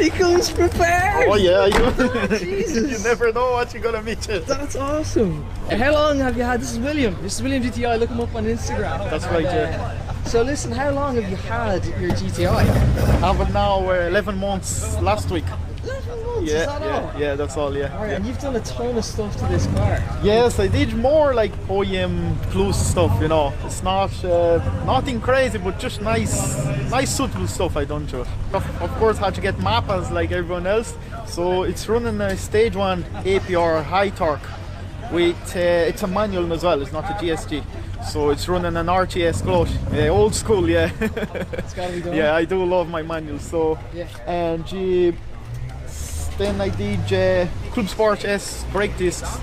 He comes prepared! Oh yeah, Jesus! You never know what you're gonna meet you. That's awesome. How long have you had? This is William GTI. Look him up on Instagram. That's right, yeah. So listen, how long have you had your GTI? I have it now 11 months last week. 11 months, Yeah, is that all? yeah, that's all, yeah. Alright, and you've done a ton of stuff to this car. Yes, I did more like OEM plus stuff, you know. It's not nothing crazy, but just nice suitable stuff I done to it. Of course, had to get Mappas like everyone else. So it's running a stage 1 APR high torque with it's a manual as well. It's not a GSG. So it's running an RTS clutch, old school, yeah. It's gotta be done. Yeah, I do love my manual. So yeah. And then I did Club Sport S brake discs,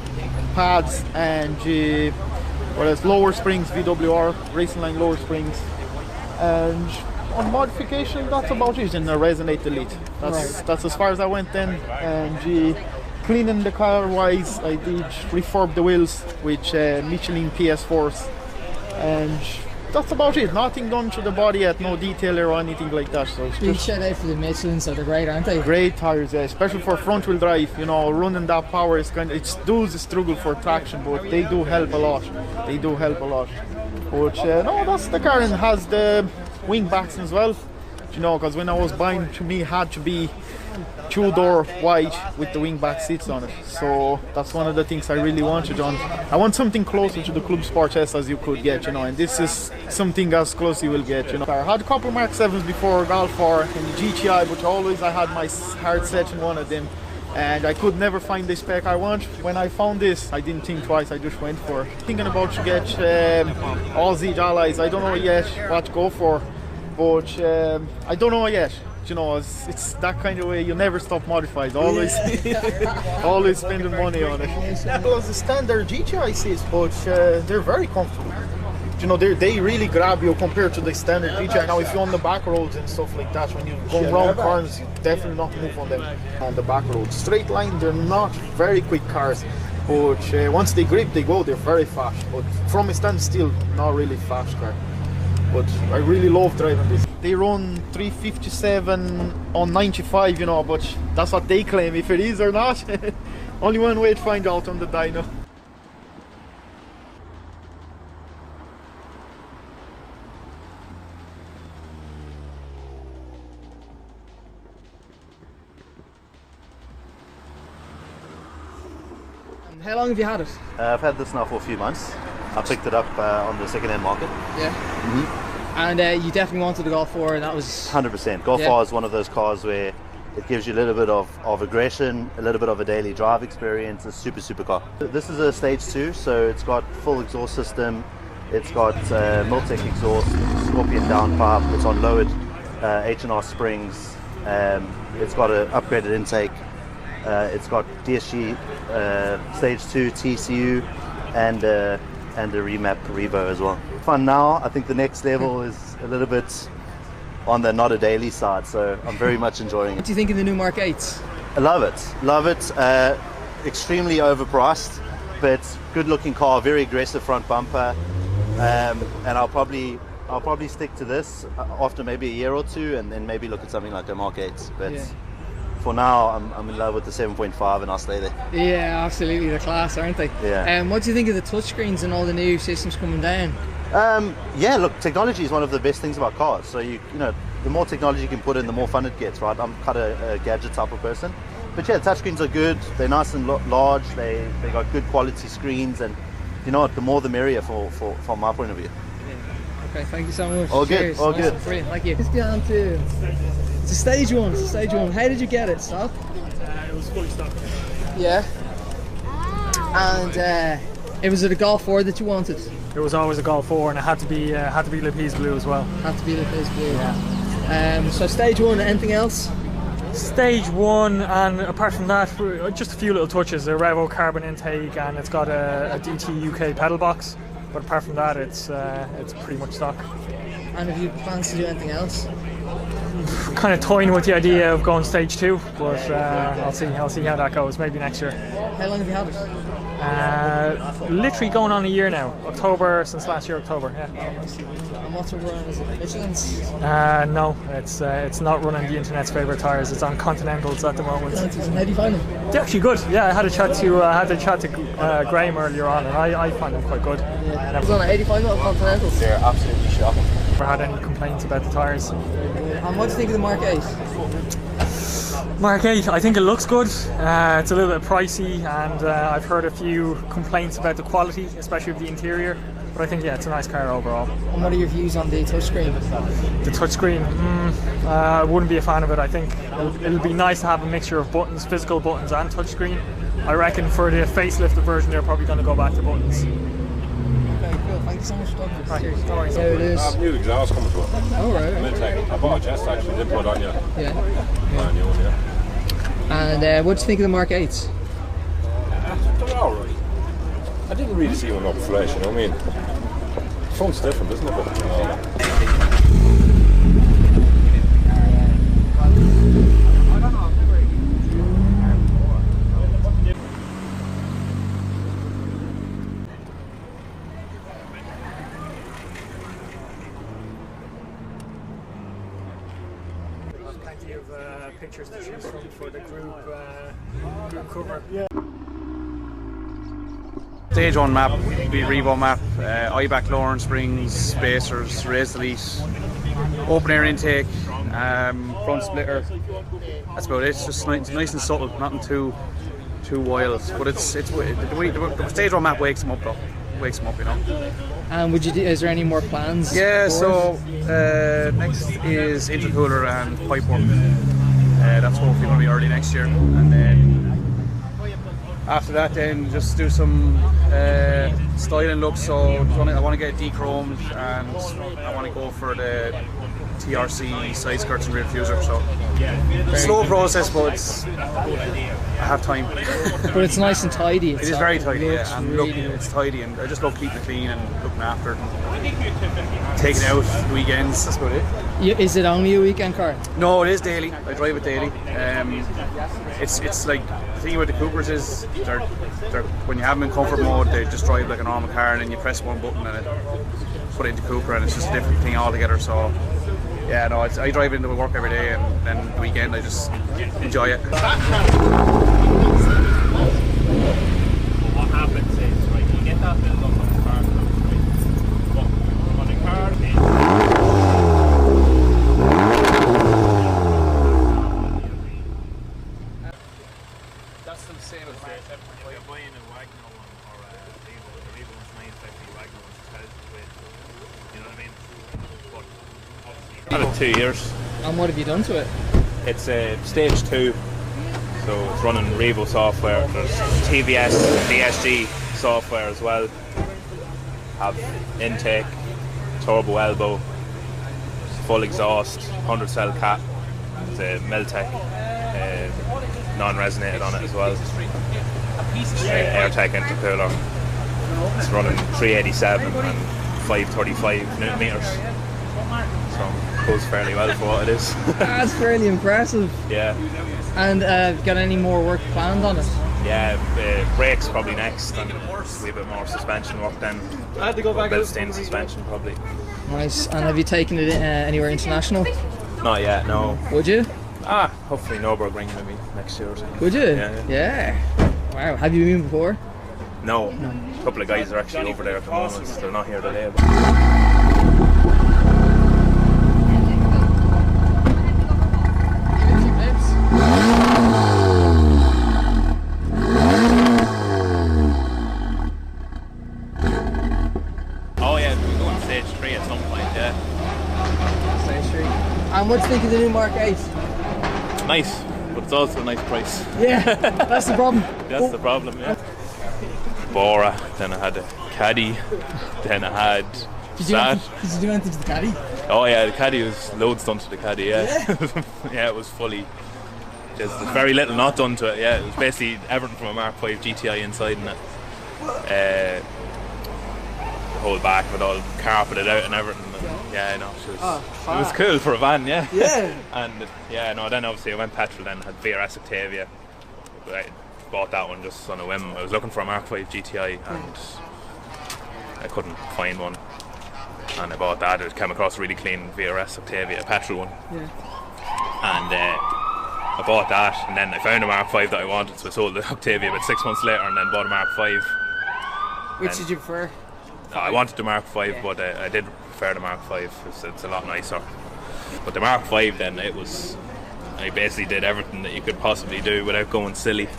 pads, and what else? Lower springs, VWR, racing line lower springs, and on modification that's about it in a Resonate Elite. That's as far as I went then. And cleaning the car wise, I did refurb the wheels with Michelin PS4s, and that's about it. Nothing done to the body yet, no detail or anything like that. So it's Big shout out for the Michelin, so they're great, aren't they? Great tires, especially for front wheel drive. You know, running that power is it does struggle for traction, but they do help a lot. They do help a lot. But no, that's the car, and has the wing backs as well. You know, because when I was buying, to me had to be 2-door wide with the wing back seats on it. So that's one of the things I really wanted on. I want something closer to the Club Sport S as you could get, you know, and this is something as close you will get, you know. I had a couple Mark 7s before, Golf 4 and the GTI, but always I had my heart set in one of them, and I could never find the spec I want. When I found this, I didn't think twice, I just went for it. Thinking about to get Aussie allies. I don't know yet what to go for, but I don't know yet. You know, it's that kind of way. You never stop modified. Always, always spending money on it. Well, the standard GTI seats, but they're very comfortable. You know, they really grab you compared to the standard GTI. Now, if you're on the back roads and stuff like that, when you go around corners, you definitely not move on them on the back roads. Straight line, they're not very quick cars, but once they grip, they're very fast. But from a standstill, not really fast car. But I really love driving this. They run 357 on 95, you know, but that's what they claim. If it is or not, only one way to find out on the dyno. How long have you had it? I've had this now for a few months. I picked it up on the second-hand market. Yeah. And you definitely wanted the Golf 4, and that was 100%. Golf 4 is one of those cars where it gives you a little bit of aggression, a little bit of a daily drive experience. It's a super car. This is a stage 2, so it's got full exhaust system. It's got Miltec exhaust, Scorpion downpipe. It's on lowered H&R springs. It's got an upgraded intake. It's got DSG stage 2 TCU and a remap Revo as well. Fun now. I think the next level is a little bit on the not a daily side, so I'm very much enjoying it. What do you think of the new Mark 8s? I love it. Extremely overpriced, but good looking car, very aggressive front bumper, and I'll probably stick to this after maybe a year or two, and then maybe look at something like a Mark 8. But yeah. For now, I'm in love with the 7.5, and I'll stay there. Yeah, absolutely, the class, aren't they? Yeah. What do you think of the touchscreens and all the new systems coming down? Yeah, look, technology is one of the best things about cars. So you know, the more technology you can put in, the more fun it gets, right? I'm kind of a gadget type of person, but yeah, touchscreens are good. They're nice and large. They got good quality screens, and you know what? The more the merrier from my point of view. Yeah. Okay, thank you so much. All Cheers. good, all nice. good. Brilliant, thank you. Let's get on to it's a stage one. How did you get it? Stock? It was fully stocked. Yeah. And it was a Golf 4 that you wanted? It was always a Golf 4, and it had to be Lapis blue as well. Had to be Lapis blue. Yeah. So stage one. Anything else? Stage 1, and apart from that, just a few little touches. A Revo carbon intake, and it's got a DT UK pedal box. But apart from that, it's pretty much stock. And have you plans to do anything else? Kind of toying with the idea of going stage 2, but I'll see how that goes. Maybe next year. How long have you had it? Literally going on a year now. October, since last year October, yeah. And what's it running? Is it Michelin's? No, it's not running the internet's favourite tyres. It's on Continentals at the moment. How do you find them? They're actually good. Yeah, I had a chat to Graham earlier on, and I find them quite good. Yeah. It's on at 85 mil Continentals. They're absolutely shocking. Never had any complaints about the tyres. And what do you think of the Mark 8? Mark 8, I think it looks good. It's a little bit pricey, and I've heard a few complaints about the quality, especially of the interior. But I think, yeah, it's a nice car overall. And what are your views on the touchscreen? The touchscreen, I wouldn't be a fan of it. I think it'll be nice to have a mixture of buttons, physical buttons and touchscreen. I reckon for the facelifted version, they're probably going to go back to buttons. Okay, cool. Thank you so much for talking to us. Right, Cheers. no worries. There it is. I have new exhaust coming to it. Oh, right. I bought a chest actually, didn't put it on yet. Yeah. New one, yeah. And what do you think of the Mark 8s? They're alright. I didn't really see one up flesh, you know what I mean? The front's different, isn't it? But, you know. Plenty of pictures to choose from for the group cover. Stage 1 map, be Revo map, IBAC Lawrence Springs, spacers, raised elite, open air intake, front splitter. That's about it. It's just nice and subtle, nothing too wild. But the stage 1 map wakes them up though. Wakes them up, you know. And is there any more plans? Yeah, so next is intercooler and pipework. That's hopefully going to be early next year, and then after that, then just do some styling looks. So I want to get it de-chromed, and I want to go for the TRC side skirts and rear diffuser. So slow process, but I have time. But it's nice and tidy. It is very tidy, yeah, and look, it's tidy, and I just love keeping it clean and looking after it and taking it out weekends. That's about it. Is it only a weekend car? No, it is daily. I drive it daily. It's like the thing about the Coopers is they're when you have them in comfort mode, they just drive like a normal car, and then you press one button and it put it into Cooper, and it's just a different thing altogether. So yeah, no, I drive it into work every day, and then the weekend I just enjoy it. What happens is, right, you get that build up on the car, right? But on the car, That's the same as if you're buying a Wagner one or a Revo, the Revo one's 950, Wagner one's 1,000 quid. You know what I mean? But obviously, I've had 2 years. And what have you done to it? It's stage 2, so it's running Revo software. There's TVS and DSG software as well. Have intake, turbo elbow, full exhaust, 100 cell cap. There's a Meltec non-resonated on it as well. AirTech intercooler. It's running 387 and 535 newton meters. So it goes fairly well for what it is. That's fairly impressive. Yeah. And got any more work planned on it? Yeah, brakes probably next, and a bit more suspension work then. I had to go back a bit of stain suspension probably. Nice. And have you taken it anywhere international? Not yet, no. Would you? Hopefully Nürburgring maybe next year or something. Would you? Yeah. Wow. Have you been before? No. A couple of guys are actually over there at the moment. They're not here today. Oh yeah, we're going stage 3 at some point, yeah. Stage 3. And what do you think of the new Mark 8? Nice, but it's also a nice price. Yeah, that's the problem. That's the problem, yeah. Bora, then I had a Caddy, then I had Did you do anything to the Caddy? Oh yeah, the Caddy was loads done to the Caddy, yeah. Yeah, it was fully, there's very little not done to it, yeah. It was basically everything from a Mark 5 GTI inside and it. The whole back of it all carpeted out and everything. And, yeah, no, it was cool for a van, yeah. Yeah. And yeah, no, then obviously I went petrol, then had VRS Octavia. bought that one just on a whim. I was looking for a Mark 5 GTI and I couldn't find one, and I bought that. It came across a really clean VRS Octavia, a petrol one. Yeah. And I bought that, and then I found a Mark 5 that I wanted, so I sold the Octavia about 6 months later and then bought a Mark 5. Which did you prefer? I wanted the Mark 5, but I did prefer the Mark 5. It's a lot nicer. But the Mark 5 then, I basically did everything that you could possibly do without going silly.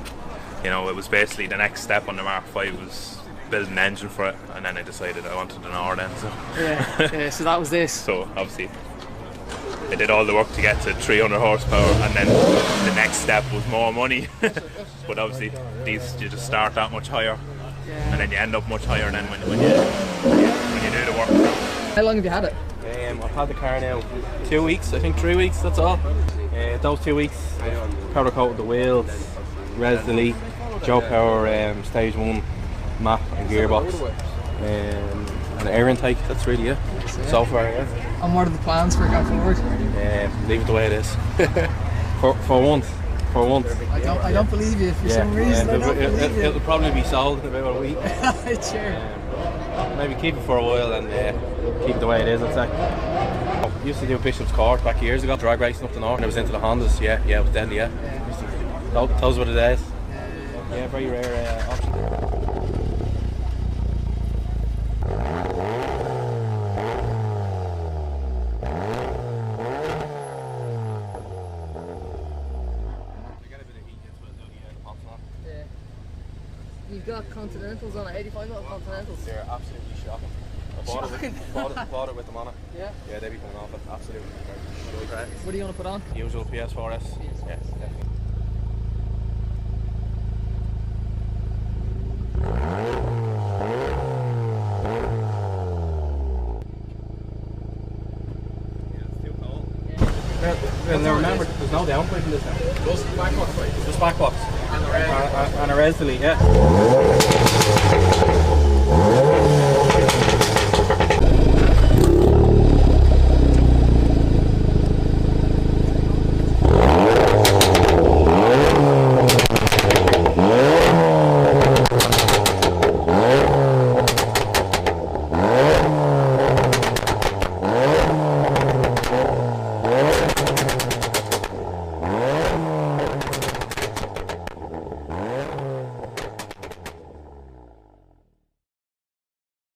You know, it was basically the next step on the Mark 5 was building an engine for it, and then I decided I wanted an R then. So. Yeah, so that was this. So obviously I did all the work to get to 300 horsepower, and then the next step was more money. But obviously these, you just start that much higher, and then you end up much higher then when you do the work. How long have you had it? I've had the car now 2 weeks, I think 3 weeks, that's all. Those 2 weeks, powder coated the wheels, res delete, Joe Power stage 1 map and gearbox, and air intake. That's really it so far. Yeah. And what are the plans for going forward? Leave it the way it is. for once. I don't believe you for some reason. I don't believe you. It'll probably be sold in about a week. Sure. Maybe keep it for a while and keep it the way it is, I'd say. I used to do Bishop's Court back years ago, drag racing up the north, and I was into the Hondas. Yeah, it was then. Those were the days. Yeah, very rare option. You've got Continentals on it, 85 little Continentals. They're absolutely shocking. I bought it with them on it. Yeah? Yeah, they'd be coming off it. Absolutely. What do you want to put on? Usual PS4S. Yeah, definitely. Well, now remember, there's no downpipe in this now. Just back box, right? Just back box. And a res delete, yeah.